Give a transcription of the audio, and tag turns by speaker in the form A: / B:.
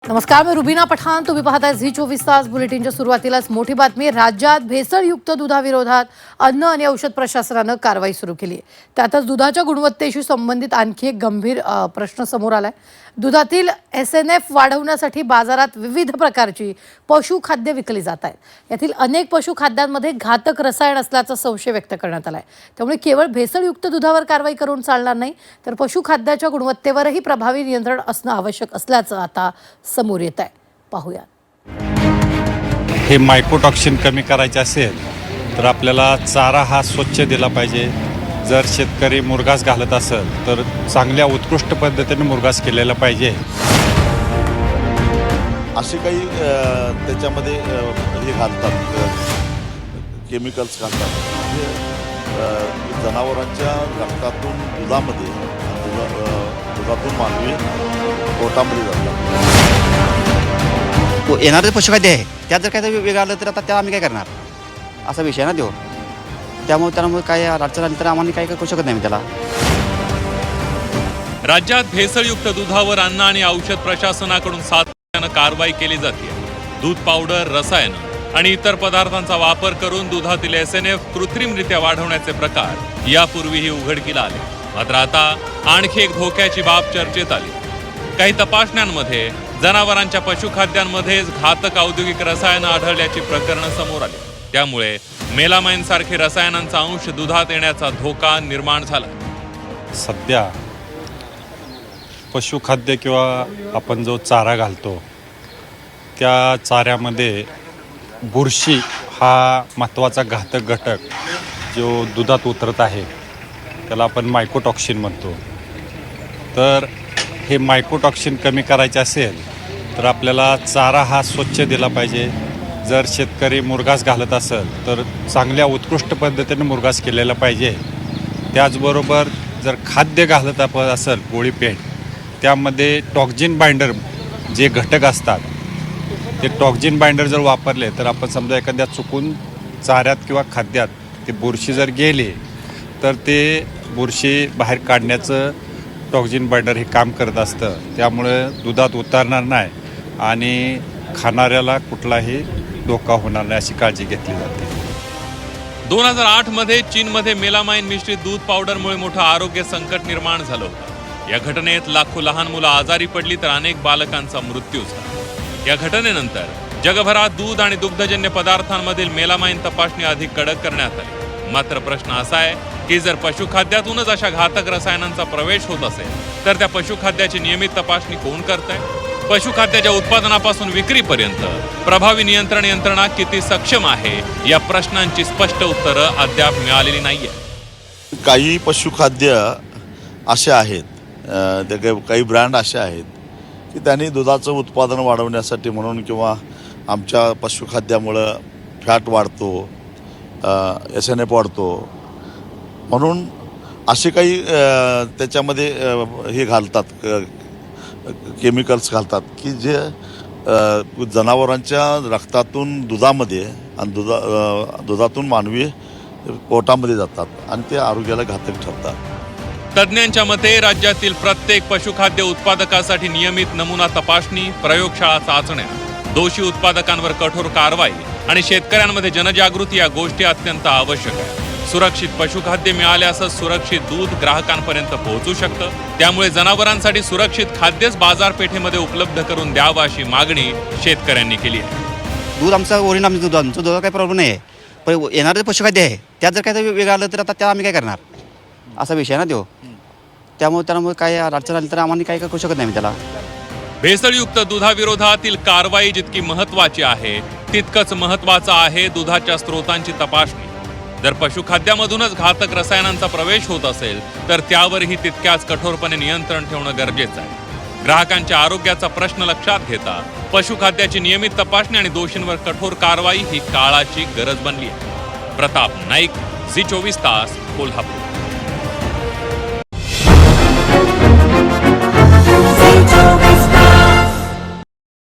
A: नमस्कार, मी रुबीना पठाण. तुम्ही पाहताय झी 24 तास. बुलेटिनच्या सुरुवातीलाच मोठी बातमी. राज्यात भेसळयुक्त दुधाविरोधात अन्न आणि औषध प्रशासनानं कारवाई सुरू केली आहे. त्यातच दुधाच्या गुणवत्तेशी संबंधित आणखी एक गंभीर प्रश्न समोर आलाय. दुधातील SNF वाढवण्यासाठी बाजारात विविध प्रकारची पशुखाद्य विकली जात आहेत. यातील अनेक पशुखाद्यांमध्ये घातक रसायन असल्याचा संशय व्यक्त करण्यात आलाय. त्यामुळे केवळ भेसळयुक्त दुधावर कारवाई करून चालणार नाही, तर पशुखाद्याच्या गुणवत्तेवरही प्रभावी नियंत्रण असणं आवश्यक असल्याचं आता समोर येत आहे. पाहूया.
B: हे मायकोटॉक्सिन कमी करायचे असेल तर आपल्याला चारा हा स्वच्छ दिला पाहिजे. जर शेतकरी मुरघास घालत असेल तर चांगल्या उत्कृष्ट पद्धतीने मुरघास केलेला पाहिजे.
C: असे काही त्याच्यामध्ये हे घालतात, केमिकल्स घालतात म्हणजे जनावरांच्या रक्तातून दुधामध्ये दुधातून मानवी पोटामध्ये जातात.
D: येणारं जे पशुखाद्य आहे त्यात जर काय वेगळं आलं तर आता त्याला आम्ही काय करणार असा विषय ना तो. त्यामुळे काय अडचण आली तर आम्हाला काय करू शकत नाही मी त्याला.
E: राज्यात भेसळयुक्त दुधावर अन्न आणि औषध प्रशासनाकडून सातत्यानं कारवाई केली जाते. दूध पावडर, रसायन आणि इतर पदार्थांचा वापर करून दुधातील SNF कृत्रिमरित्या वाढवण्याचे प्रकार यापूर्वीही उघडकीला आले. मात्र आता आणखी एक धोक्याची बाब चर्चेत आली. काही तपासण्यांमध्ये जनावरांच्या पशुखाद्यांमध्येच घातक औद्योगिक रसायनं आढळल्याची प्रकरणं समोर आली. त्यामुळे मेलामाइन सारखे रसायनांचा अंश दुधात येण्याचा धोका निर्माण झाला.
B: सध्या पशुखाद्य किंवा आपण जो चारा घालतो त्या चाऱ्यामध्ये बुरशी हा महत्त्वाचा घातक घटक जो दुधात उतरत आहे त्याला आपण मायकोटॉक्सिन म्हणतो. तर हे मायकोटॉक्सिन कमी करायचे असेल तर आपल्याला चारा हा स्वच्छ दिला पाहिजे. जर शेतकरी मुरघास घालत असेल तर चांगल्या उत्कृष्ट पद्धतीने मुरघास केलेला पाहिजे. त्याचबरोबर जर खाद्य घालत असेल पोळी पेंड त्यामध्ये टॉक्झिन बाइंडर जे घटक असतात ते टॉक्झिन बाइंडर जर वापरले तर आपण समजा एखाद्या चुकून चाऱ्यात किंवा खाद्यात ते बुरशी जर गेली तर ते बुरशी बाहेर काढण्याचं टॉक्झिन बाइंडर हे काम करत असतं. त्यामुळे दुधात उतरणार नाही आणि खाणाऱ्याला कुठलाही धोका होणार नाही अशी काळजी घेतली जाते.
E: 2008 मध्ये चीनमध्ये मेलामाइन मिश्रित दूध पावडरमुळे मोठं आरोग्य संकट निर्माण झालं होतं. या घटनेत लाखो लहान मुलं आजारी पडली तर अनेक बालकांचा मृत्यू झाला. या घटनेनंतर जगभरात दूध आणि दुग्धजन्य पदार्थांमधील मेलामाइन तपासणी अधिक कडक करण्यात आली. मात्र प्रश्न असा आहे की जर पशुखाद्यातूनच अशा घातक रसायनांचा प्रवेश होत असेल तर त्या पशुखाद्याची नियमित तपासणी कोण करत आहे? पशुखाद्याच्या उत्पादनापासून विक्रीपर्यंत प्रभावी नियंत्रण यंत्रणा किती सक्षम आहे या प्रश्नांची स्पष्ट उत्तरं अद्याप मिळालेली नाहीये.
C: काही पशुखाद्य असे आहेत, काही ब्रँड असे आहेत की त्यांनी दुधाचं उत्पादन वाढवण्यासाठी म्हणून किंवा आमच्या पशुखाद्यामुळं फॅट वाढतो, SNF वाढतो म्हणून असे काही त्याच्यामध्ये हे घालतात, केमिकल्स घालतात की जे जनावरांच्या रक्तातून दुधामध्ये आणि दुधातून मानवी पोटामध्ये जातात आणि ते आरोग्याला घातक ठरतात.
E: तज्ज्ञांच्या मते राज्यातील प्रत्येक पशुखाद्य उत्पादकासाठी नियमित नमुना तपासणी, प्रयोगशाळा चाचण्या, दोषी उत्पादकांवर कठोर कारवाई आणि शेतकऱ्यांमध्ये जनजागृती या गोष्टी अत्यंत आवश्यक आहेत. सुरक्षित पशुखाद्य मिळाल्यासच सुरक्षित दूध ग्राहकांपर्यंत पोहोचू शकतं. त्यामुळे जनावरांसाठी सुरक्षित खाद्यच बाजारपेठेमध्ये उपलब्ध करून द्यावं अशी मागणी शेतकऱ्यांनी केली आहे.
D: दूध आमचं ओरिजिनल आमचं दूध काही प्रॉब्लेम नाही आहे. पण येणारं जे पशुखाद्य आहे त्यात जर काय वेगळं आलं तर आता त्याला आम्ही काय करणार असा विषय ना तो. त्यामुळे काय अडचण आली तर आम्हाला काय करू शकत नाही मी त्याला.
E: भेसळयुक्त दुधाविरोधातील कारवाई जितकी महत्त्वाची आहे तितकंच महत्त्वाचं आहे दुधाच्या स्रोतांची तपासणी. जर पशुखाद्यामधूनच घातक रसायनांचा प्रवेश होत असेल तर त्यावरही तितक्याच कठोरपणे नियंत्रण ठेवणं गरजेचं आहे. ग्राहकांच्या आरोग्याचा प्रश्न लक्षात घेता पशुखाद्याची नियमित तपासणी आणि दोषींवर कठोर कारवाई ही काळाची गरज बनली आहे. प्रताप नाईक, झी 24 तास, कोल्हापूर.